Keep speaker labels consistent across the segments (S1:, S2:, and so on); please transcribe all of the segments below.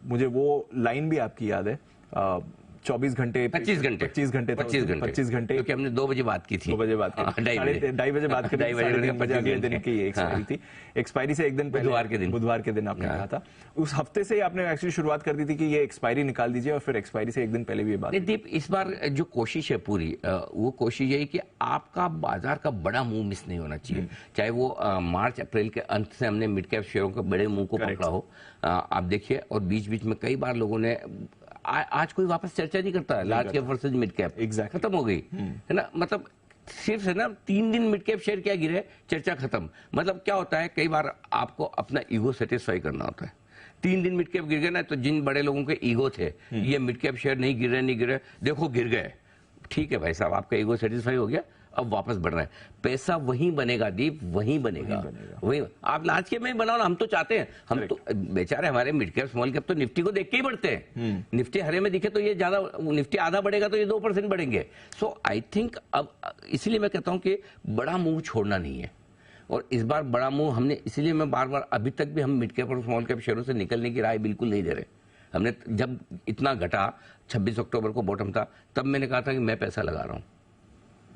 S1: मुझे वो लाइन भी आपकी याद है, 24 घंटे
S2: 25 घंटे क्योंकि हमने 2 बजे बात की थी,
S1: 2 बजे बात की, 2:30 बजे बात करी, 3:30 बजे अगले दिन की एक्सपायरी थी। एक्सपायरी से एक दिन पहले बुधवार के दिन आपने कहा था, उस हफ्ते से आपने एक्चुअली शुरुआत कर दी थी कि ये एक्सपायरी निकाल दीजिए, और फिर एक्सपायरी से एक दिन पहले भी ये बात।
S2: दीप, इस बार जो कोशिश है पूरी, वो कोशिश यही कि आपका बाजार का बड़ा मूव मिस नहीं होना चाहिए, चाहे वो मार्च अप्रैल के अंत से हमने मिड कैप शेयरों के बड़े मूव को पकड़ा हो। आप देखिए, और बीच बीच में कई बार लोगों ने, आज कोई वापस चर्चा नहीं करता है large cap versus mid cap, खत्म हो गई है ना। मतलब सिर्फ है ना 3 दिन मिड कैप शेयर क्या गिरे, चर्चा खत्म। मतलब क्या होता है, कई बार आपको अपना ईगो सेटिस्फाई करना होता है। 3 दिन मिड कैप गिर गए ना, तो जिन बड़े लोगों के ईगो थे ये मिड कैप शेयर नहीं गिरे, देखो गिर गए, ठीक है भाई साहब, आपका ईगो सेटिस्फाई हो गया, अब वापस बढ़ रहा है। पैसा वहीं बनेगा दीप, वहीं बनेगा। आप लार्ज कैप में ही बनाओ ना, हम तो चाहते हैं, हम तो बेचारे हमारे मिड कैप स्मॉल कैप तो निफ्टी को देख के ही बढ़ते हैं। निफ्टी हरे में दिखे तो ये ज्यादा, निफ्टी आधा बढ़ेगा तो ये 2% बढ़ेंगे। सो आई थिंक अब इसलिए मैं कहता हूं कि बड़ा मूव छोड़ना नहीं है, और इस बार बड़ा मूव हमने, इसलिए मैं बार अभी तक भी हम मिड कैप और स्मॉल कैप शेयरों से निकलने की राय बिल्कुल नहीं दे रहे। हमने जब इतना घटा, 26 अक्टूबर को बॉटम था, तब मैंने कहा था कि मैं पैसा लगा रहा हूं,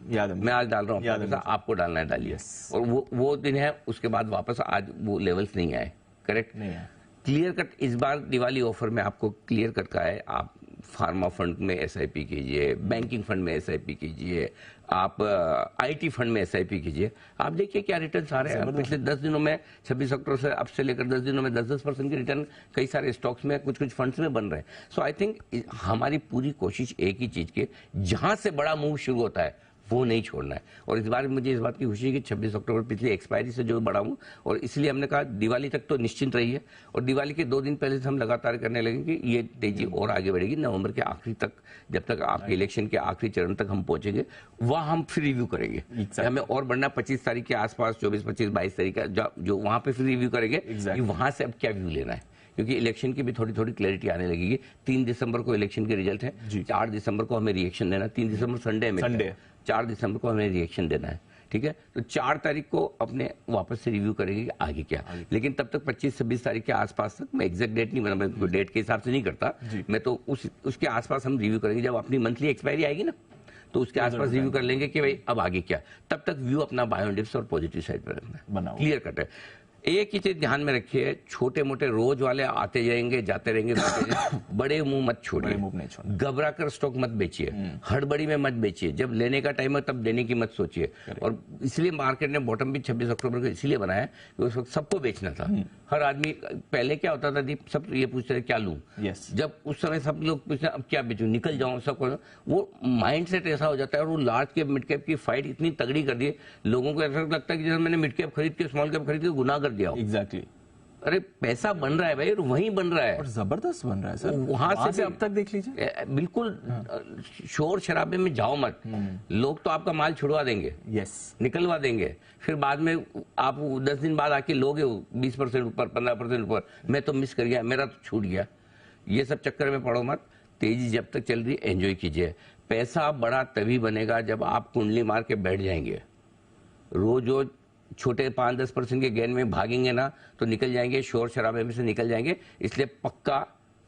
S1: याद है, मैं
S2: आज डाल रहा हूँ पैसा, आपको डालना है डालिए। और वो दिन है, उसके बाद वापस आज वो लेवल्स नहीं आए, करेक्ट नहीं आए। क्लियर कट इस बार दिवाली ऑफर में आपको क्लियर कट का है, आप फार्मा फंड में एसआईपी कीजिए, बैंकिंग फंड में एसआईपी कीजिए, आप आईटी फंड में एसआईपी कीजिए, आप देखिए क्या रिटर्न आ रहे हैं। पिछले 10 दिनों में 26 अक्टूबर से अब से लेकर 10 दिनों में 10% के रिटर्न कई सारे स्टॉक्स में, कुछ फंड्स में बन रहे हैं। सो आई थिंक हमारी पूरी कोशिश एक ही चीज की, जहां से बड़ा मूव शुरू होता है वो नहीं छोड़ना है। और इस बार मुझे इस बात की खुशी है कि 26 अक्टूबर पिछली एक्सपायरी से जो बढ़ा हूं, और इसलिए हमने कहा दिवाली तक तो निश्चिंत रही है, और दिवाली के 2 दिन पहले से हम लगातार करने लगे कि ये तेजी और आगे बढ़ेगी। नवंबर के आखिरी तक, जब तक आपके इलेक्शन के आखिरी चरण तक हम पहुंचेंगे, वहां हम फिर रिव्यू करेंगे। हमें और बढ़ना 25 तारीख के आसपास, 24, 25, 22 तारीख का जो वहां पे फिर रिव्यू करेंगे कि वहां से अब क्या व्यू लेना है, क्योंकि इलेक्शन की भी थोड़ी क्लैरिटी आने लगेगी। 3 दिसंबर को इलेक्शन के रिजल्ट है, 4 दिसंबर को हमें रिएक्शन देना, 3 दिसंबर संडे में, 4 दिसंबर को हमें रिएक्शन देना है, ठीक है। तो 4 तारीख को अपने वापस से रिव्यू करेंगे कि आगे क्या। लेकिन तब तक 25-26 तारीख के आसपास तक, मैं एग्जैक्ट डेट नहीं बना, मैं डेट के हिसाब से नहीं करता, मैं तो उसके आसपास हम रिव्यू करेंगे। जब अपनी मंथली एक्सपायरी आएगी ना, तो उसके आसपास रिव्यू कर लेंगे कि भाई अब आगे क्या। तब तक व्यू अपना बाय ऑन डिप्स और पॉजिटिव साइड पर रखना, क्लियर कट है। एक ही चीज ध्यान में रखिए, छोटे मोटे रोज वाले आते जाएंगे, जाते रहेंगे, बड़े मुंह मत छोड़िए, घबरा कर स्टॉक मत बेचिए, हड़बड़ी में मत बेचिए। जब लेने का टाइम है तब देने की मत सोचिए। और इसलिए मार्केट ने बॉटम भी 26 अक्टूबर को इसलिए बनाया कि उस वक्त सबको बेचना था। हर आदमी, पहले क्या होता था दीप, सब ये पूछते थे क्या लूं, जब उस समय सब लोग पूछते अब क्या बेचूं, निकल जाऊं, सब वो माइंड सेट ऐसा हो जाता है। और वो लार्ज कैप मिड कैप की फाइट इतनी तगड़ी कर दी, लोगों को ऐसा लगता है कि जैसे मैंने मिड कैप खरीद के स्मॉल कैप खरीद के गुनाह कर दिया।
S1: एग्जैक्टली।
S2: अरे पैसा बन रहा है भाई, और वहीं बन रहा है,
S1: और जबरदस्त बन रहा है सर।
S2: वहां से
S1: अब तक देख लीजिए,
S2: बिल्कुल शोर शराबे में जाओ मत। लोग तो आपका माल छुड़वा देंगे, निकलवा देंगे, फिर बाद में आप 10 दिन बाद आके लोगे 20% ऊपर, 15% ऊपर, मैं तो मिस कर गया, मेरा तो छूट गया। ये सब चक्कर में पड़ो मत, तेजी जब तक चल रही है एंजॉय कीजिए। पैसा बड़ा तभी बनेगा जब आप कुंडली मार के बैठ जाएंगे। रोज छोटे 5-10% के गेन में भागेंगे ना, तो निकल जाएंगे, शोर शराबे में से निकल जाएंगे। इसलिए पक्का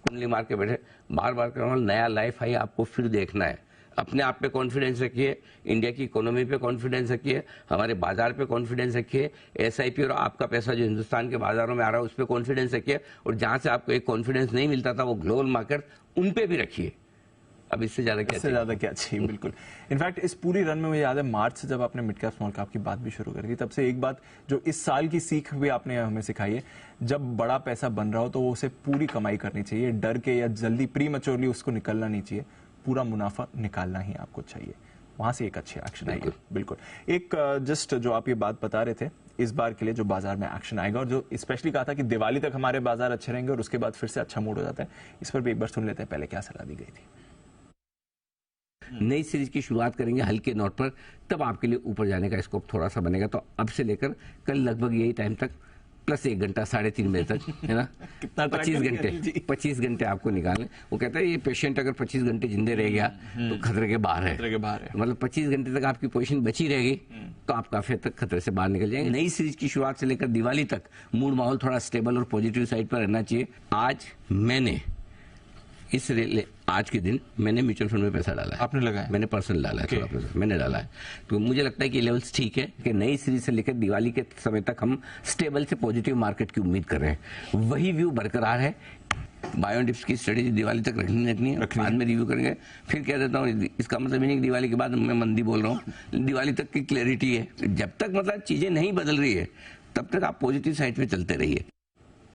S2: कुंडली मार के बैठे। बार बार कर, नया लाइफ आई, आपको फिर देखना है। अपने आप पे कॉन्फिडेंस रखिए, इंडिया की इकोनॉमी पे कॉन्फिडेंस रखिए, हमारे बाजार पे कॉन्फिडेंस रखिए, एसआईपी और आपका पैसा जो हिंदुस्तान के बाजारों में आ रहा है उस पर कॉन्फिडेंस रखिए। और जहां से आपको एक कॉन्फिडेंस नहीं मिलता था, वो ग्लोबल मार्केट, उन पे भी रखिए। अब इससे ज्यादा क्या
S1: चाहिए। बिल्कुल। इनफैक्ट इस पूरी रन में मुझे याद है, मार्च से जब आपने मिड कैप स्मॉल कैप की बात भी शुरू कर दी, तब से एक बात जो इस साल की सीख भी आपने हमें सिखाई है, जब बड़ा पैसा बन रहा हो तो उसे पूरी कमाई करनी चाहिए, डर के या जल्दी प्रीमैच्योरली उसको निकलना नहीं चाहिए, पूरा मुनाफा निकालना ही आपको चाहिए। वहां से एक अच्छी एक्शन आएगी। बिल्कुल। एक जस्ट जो आप ये बात बता रहे थे, इस बार के लिए जो बाजार में एक्शन आएगा, और जो स्पेशली कहा था कि दिवाली तक हमारे बाजार अच्छे रहेंगे और उसके बाद फिर से अच्छा मूड हो जाता है, इस पर भी एक बार सुन लेते हैं पहले क्या सलाह दी गई थी।
S2: नई सीरीज की शुरुआत करेंगे हल्के नोट पर, तब आपके लिए ऊपर जाने का स्कोप थोड़ा सा बनेगा। तो अब से लेकर कल लगभग यही टाइम तक प्लस 1 घंटा 3:30 बजे तक, है ना, 25 घंटे आपको निकालने। वो कहता है ये पेशेंट अगर 25 घंटे जिंदे रह गया तो खतरे के बाहर है, मतलब 25 घंटे तक आपकी पोजीशन बची रहेगी तो आप काफी हद तक खतरे से बाहर निकल जाएंगे। नई सीरीज की शुरुआत से लेकर दिवाली तक मूड माहौल थोड़ा स्टेबल और पॉजिटिव साइड पर रहना चाहिए। आज मैंने आज के दिन मैंने म्यूचुअल फंड में पैसा डाला है।
S1: आपने लगाया?
S2: मैंने पर्सनल डाला है, थोड़ा पैसा मैंने डाला है। तो मुझे लगता है कि लेवल्स ठीक है कि नई सीरीज से लेकर दिवाली के समय तक हम स्टेबल से पॉजिटिव मार्केट की उम्मीद कर रहे हैं। वही व्यू बरकरार है। बायो डिप्स की स्ट्रेटेजी दिवाली तक रखनी है, बाद में रिव्यू करेंगे। फिर कह देता हूँ, इसका मतलब नहीं कि दिवाली के बाद मैं मंदी बोल रहा हूँ, दिवाली तक की क्लैरिटी है। जब तक मतलब चीजें नहीं बदल रही है तब तक आप पॉजिटिव साइड पे चलते रहिए।